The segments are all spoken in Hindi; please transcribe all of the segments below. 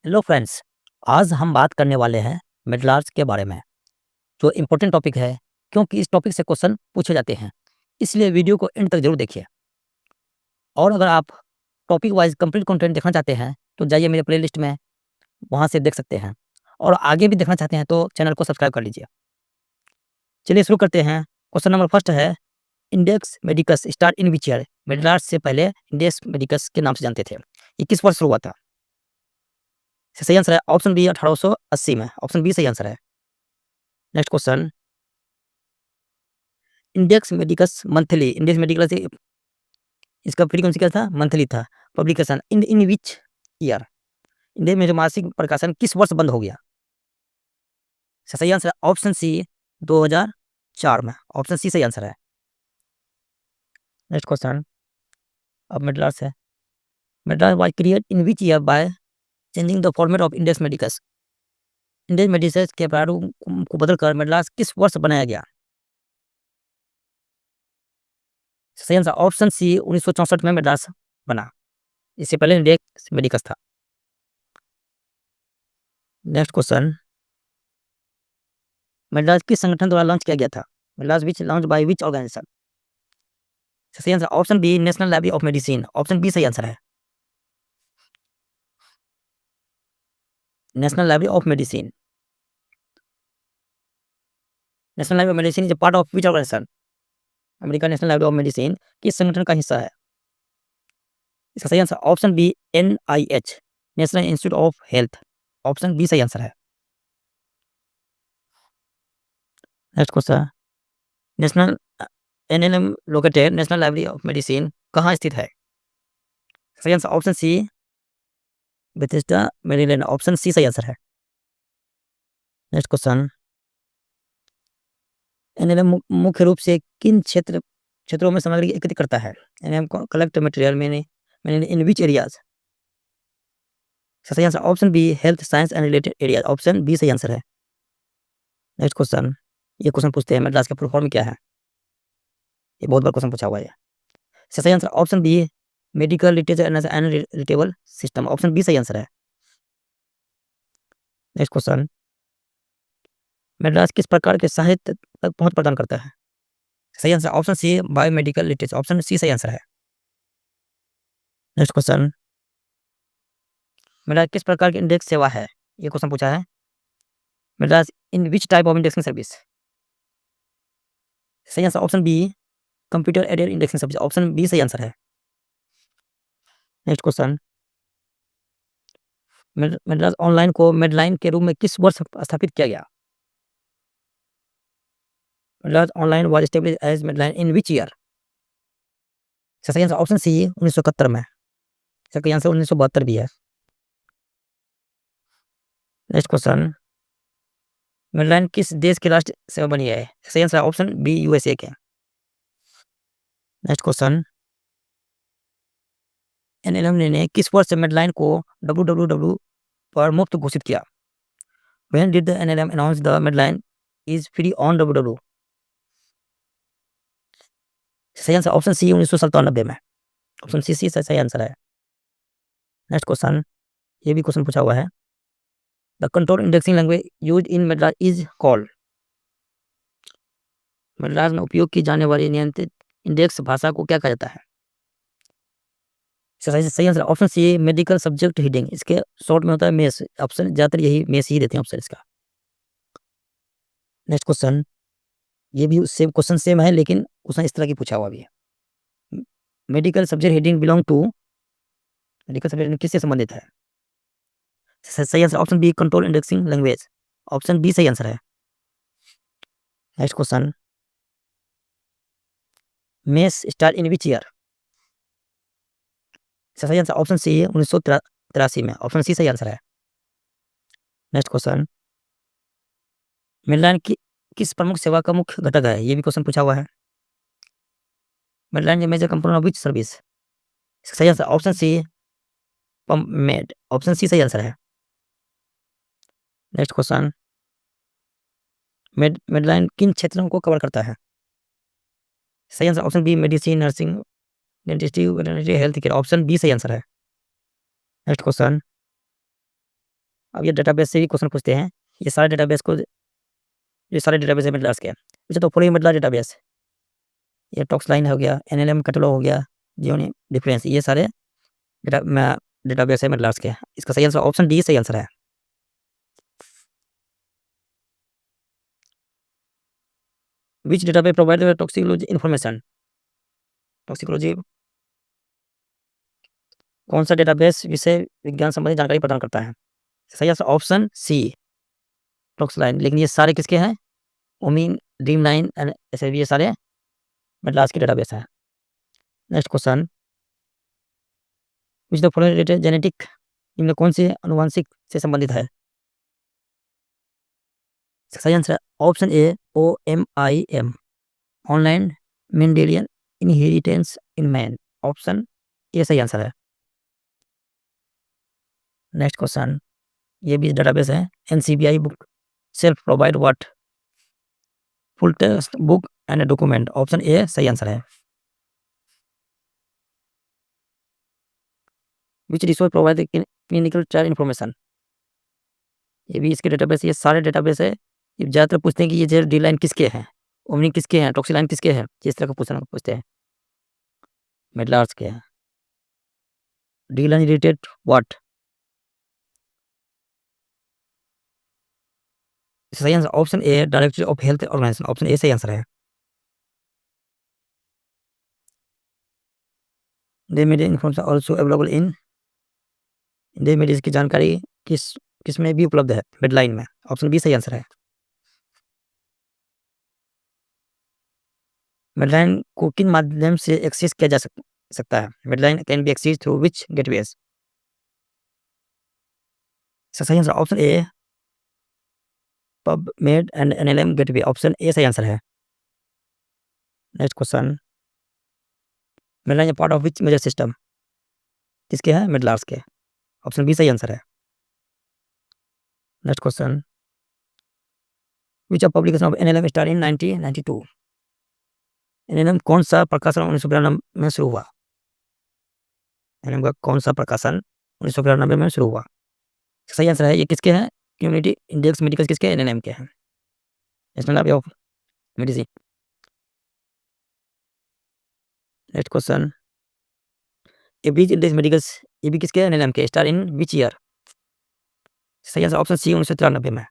हेलो फ्रेंड्स, आज हम बात करने वाले हैं मिडल आर्ट्स के बारे में, जो इम्पोर्टेंट टॉपिक है क्योंकि इस टॉपिक से क्वेश्चन पूछे जाते हैं। इसलिए वीडियो को एंड तक जरूर देखिए। और अगर आप टॉपिक वाइज कंप्लीट कंटेंट देखना चाहते हैं तो जाइए मेरे प्लेलिस्ट में, वहाँ से देख सकते हैं। और आगे भी देखना चाहते हैं तो चैनल को सब्सक्राइब कर लीजिए। चलिए शुरू करते हैं। क्वेश्चन नंबर फर्स्ट है, Index Medicus start in which year? Middle arts से पहले इंडेक्स मेडिकस के नाम से जानते थे। ये किस वर्ष शुरू हुआ था? सही आंसर है ऑप्शन बी 1880 में। ऑप्शन बी सही आंसर है। Next question, Index Medicus monthly, Index Medicus इसका फ्रीक्वेंसी क्या था? मंथली था। Publication in in which year? India में जो मासिक प्रकाशन किस वर्ष बंद हो गया? सही आंसर है ऑप्शन सी 2004 में। ऑप्शन सी सही आंसर है। नेक्स्ट क्वेश्चन, अब मेडलास है। MEDLARS was created in which year by changing the format of Index Medicus? Index Medicus के प्रारूप को बदलकर मेडलास किस वर्ष बनाया गया? सही आंसर ऑप्शन सी 1964 में मेडलास बना। इससे पहले इंडेक्स मेडिकस था। नेक्स्ट क्वेश्चन, मेडलास किस संगठन द्वारा लॉन्च किया गया था? Medlars which launch by which organisation? सही answer option B national library of medicine. Option B सही आंसर है। National library of medicine. National library of medicine is a part of which organisation? American national library of medicine किस संगठन का हिस्सा है? इसका सही answer option B NIH, national institute of health. Option B सही आंसर है। Next question, national NLM located national library of medicine कहाँ स्थित है? सही answer option C Bethesda Maryland. Option C सही आंसर है। नेक्स्ट क्वेश्चन, NLM मुख्य रूप से किन क्षेत्रों में सामग्री एकत्रित करता है? NLM कलेक्ट मटेरियल मैंने इन विच एरियाज? सही answer option B health science and related area. Option B सही आंसर है। नेक्स्ट क्वेश्चन, ये क्वेश्चन पूछते हैं मेडलास का फुल फॉर्म क्या है? ये बहुत बार क्वेश्चन पूछा हुआ है। सही answer option B medical literature and retrieval system. Option B सही आंसर है। नेक्स्ट क्वेश्चन, मेडलास किस प्रकार के साहित्य तक पहुंच प्रदान करता है? सही answer option C biomedical literature. Option C सही आंसर है। नेक्स्ट क्वेश्चन, मेडलास किस प्रकार की इंडेक्स सेवा है? ये क्वेश्चन पूछा है। MEDLARS in which type of indexing service? सही answer option B computer aided indexing service. Option B सही आंसर है। नेक्स्ट क्वेश्चन, मेडलास ऑनलाइन को मेडलाइन के रूप में किस वर्ष स्थापित किया गया? MEDLARS online was established as MEDLINE in which year? सही आंसर ऑप्शन सी 1971 में। इसका आंसर 1972 भी है। नेक्स्ट क्वेश्चन, मेडलाइन किस देश की राष्ट्र सेवा बनी है? सही आंसर ऑप्शन बी USA के। नेक्स्ट क्वेश्चन, NLM ने किस वर्ष मेडलाइन को www पर मुफ्त घोषित किया? When did the NLM announce the Medline is free on www? सही आंसर ऑप्शन सी 1997 में। ऑप्शन सी सही आंसर है। नेक्स्ट क्वेश्चन, ये भी क्वेश्चन पूछा हुआ है। The control indexing language use in MEDLARS is called? MEDLARS में उपयोग की जाने वाली नियंत्रित इंडेक्स भाषा को क्या कहा जाता है? सही answer option C medical subject heading. इसके शॉर्ट में होता है मेस। ऑप्शन ज़्यादातर यही मेस ही देते हैं ऑप्शन इसका। नेक्स्ट क्वेश्चन, ये भी सेम क्वेश्चन सेम है लेकिन क्वेश्चन इस तरह की पूछा हुआ भी है। Medical subject heading belong to, medical subject किससे संबंधित है? सही answer option B control indexing language. Option B सही आंसर है। Next question, MeSH start in which year? सही आंसर ऑप्शन सी 1983 में। ऑप्शन सी सही आंसर है। नेक्स्ट क्वेश्चन, मेडलाइन की किस प्रमुख सेवा का मुख्य घटक है? ये भी क्वेश्चन पूछा हुआ है। MEDLINE major component of which service? सही answer option C PubMed. Option C सही आंसर है। नेक्स्ट क्वेश्चन, मेडलाइन किन क्षेत्रों को कवर करता है? सही answer option B medicine, nursing, dentistry, veterinary, health care. Option B सही आंसर है। नेक्स्ट क्वेश्चन, अब ये डेटाबेस से भी क्वेश्चन पूछते हैं। ये सारे डेटाबेस है मिड लार्ज के। अच्छा, तो फॉलोइंग मिड लार्ज डेटाबेस, ये टॉक्स लाइन हो गया, एनएलएम कैटलॉग हो गया, जियोनी डिफरेंस, ये सारे डेटाबेस है मिड लार्ज के। इसका सही आंसर ऑप्शन डी सही आंसर है। Which database provide toxicology information, toxicology कौन सा डेटाबेस विषय विज्ञान संबंधी जानकारी प्रदान करता है? सही answer option C Toxline. लेकिन ये सारे किसके हैं? ओमिन, ड्रीम लाइन एंड ऐसे भी ये सारे मिड लार्ज के डेटाबेस हैं। Next question, which the following related genetic, इनमें कौन सी अनुवांशिक से संबंधित है? सही answer option A OMIM, online Mendelian inheritance in man, option A सही आंसर है। नेक्स्ट क्वेश्चन, ये भी डेटाबेस है। NCBI bookshelf provide what, full text book and document, option A सही आंसर है। Which resource provide clinical trial information, ये भी इसके डेटाबेस, ये सारे डेटाबेस है। ये ज़्यादातर पूछते हैं कि ये डी लाइन किसके हैं, ओमनी किसके हैं, टॉक्सी लाइन किसके हैं, इस तरह का पूछते हैं। मिड लार्ज के हैं। डी लाइन रिलेटेड व्हाट, सही answer option A directory of health organization, option A सही आंसर है। The med information also available in, the med इसकी जानकारी किस में भी उपलब्ध है? मिड लाइन में, ऑप्शन बी सही आंसर है। मिड लाइन को किन माध्यम से एक्सेस किया जा सकता है? MEDLINE can be access through which gateways? सही answer option A PubMed and NLM gateway, option A सही आंसर है। Next question, MEDLINE part of which major system, किसके हैं? मिड लार्ज के, ऑप्शन बी सही आंसर है। Next question, which of publication of NLM start in 1992, NLM कौन सा प्रकाशन 1992 में शुरू हुआ? NLM का कौन सा प्रकाशन 1992 में शुरू हुआ? सही आंसर है, ये किसके हैं? कम्युनिटी इंडेक्स मेडिकल किसके हैं? NLM के हैं, national library of medicine. Next question, A beach index medicals, ये भी किसके हैं? NLM के, स्टार इन विच ईयर? सही आंसर ऑप्शन सी 1993 में।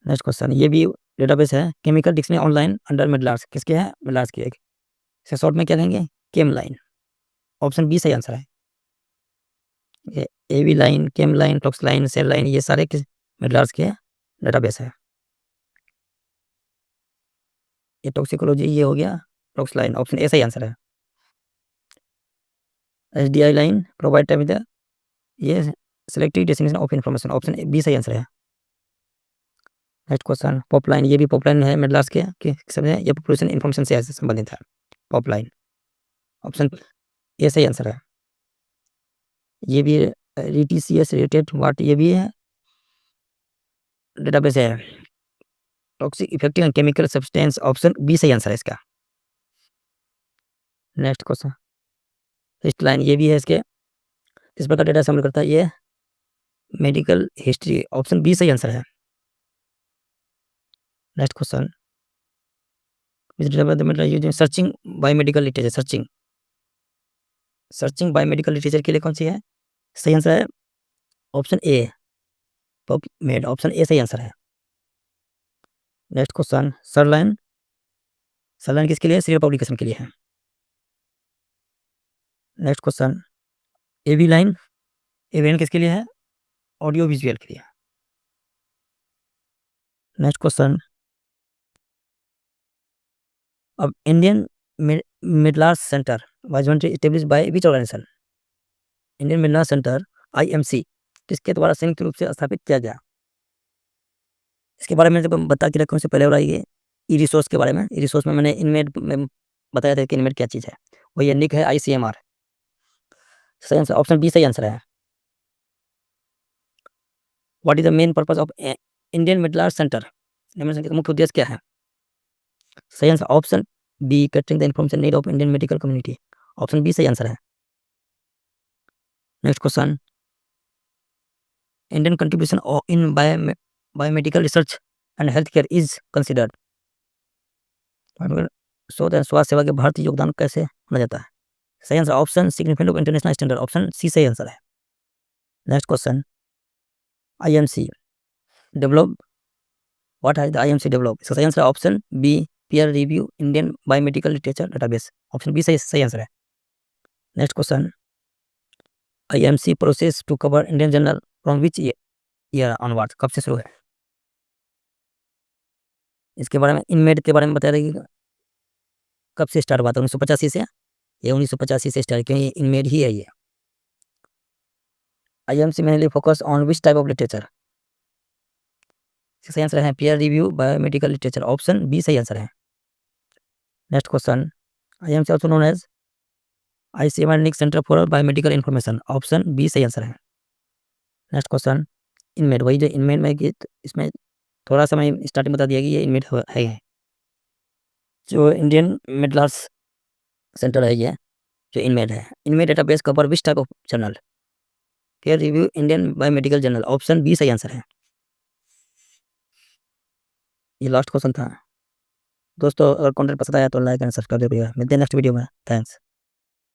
नेक्स्ट क्वेश्चन, ये भी डेटाबेस है। Chemical dictionary online under mid large, किसके हैं? मिड लार्ज के। इसे शॉर्ट में क्या देंगे? केम लाइन, ऑप्शन बी सही आंसर है। ये AV line, CHEMLINE, TOXLINE, SERLINE, ये सारे किस मिड लार्ज के डेटाबेस है। ये टॉक्सिकोलॉजी ये हो गया, टॉक्स लाइन, ऑप्शन ए सही आंसर है। SDI line provide time with ये selective destination of information, option B सही आंसर है। नेक्स्ट क्वेश्चन, पॉप लाइन, ये भी पॉप लाइन है मिड लार्ज के सब है, ये पॉपुलेशन इन्फॉर्मेशन से संबंधित है। पॉप लाइन, ऑप्शन ए सही आंसर है। ये भी RTCS रिलेटेड व्हाट, ये भी है डेटाबेस है। Toxic effective and chemical substance, option B सही आंसर है इसका। नेक्स्ट क्वेश्चन, हिस्ट लाइन, ये भी है इसके, किस प्रकार डेटा शामिल करता है? ये मेडिकल हिस्ट्री, ऑप्शन बी सही आंसर है। Next question, searching by medical literature, searching by medical literature के लिए कौन सी है? सही आंसर है option A PubMed, option A सही आंसर है। नेक्स्ट क्वेश्चन, सरलाइन किसके लिए? सीरियल पब्लिकेशन के लिए है। नेक्स्ट क्वेश्चन, AV लाइन किसके लिए है? ऑडियो विजुअल के लिए। नेक्स्ट क्वेश्चन, अब Indian MEDLARS centre was established by which organisation? Indian MEDLARS centre IMC किसके द्वारा संयुक्त रूप से स्थापित किया गया? इसके बारे में जब बता के रखा उससे पहले हो रहा है ये ई रिसोर्स के बारे में। ई रिसोर्स में मैंने इनमेड में बताया था कि इनमेड क्या चीज़ है, वो ये निक है ICMR। सही आंसर ऑप्शन बी सही आंसर है। What is the main purpose of Indian MEDLARS centre, का मुख्य उद्देश्य क्या है? सही answer option B catering the information need of Indian medical community, option B सही आंसर है। Next question, Indian contribution in biomedical research and health care is considered. शोध एवं स्वास्थ्य सेवा के भारतीय योगदान कैसे माना जाता है? सही answer option significant of international standard, option C सही आंसर है। Next question, IMC develop, what has the IMC develop? इसका सही answer option B peer review Indian biomedical literature database, option B सही आंसर है। Next question, IMC process to cover Indian journal from which year onwards? कब से शुरू है? इसके बारे में इनमेड के बारे में बता देगी, कब से स्टार्ट हुआ था? 1985 से, ये 1985 से स्टार्ट, क्योंकि इनमेड ही है ये। IMC mainly focus on which type of literature? सही आंसर है peer review biomedical literature, option B सही आंसर है। Next question, IMC also known as ICMR center for biomedical information, option B सही आंसर है। नेक्स्ट क्वेश्चन, इनमेड, वही जो इनमेड में गीत, इसमें थोड़ा सा मैं स्टार्टिंग बता दिया कि ये इनमेड है, जो इंडियन मेडलार्स सेंटर है ये जो इनमेड है। IndMED database cover which type of journal? Peer review Indian biomedical journal, option B सही आंसर है। ये लास्ट क्वेश्चन था दोस्तों। अगर कंटेंट पसंद आया तो लाइक एंड सब्सक्राइब करिएगा। मिलते हैं नेक्स्ट वीडियो में। थैंक्स।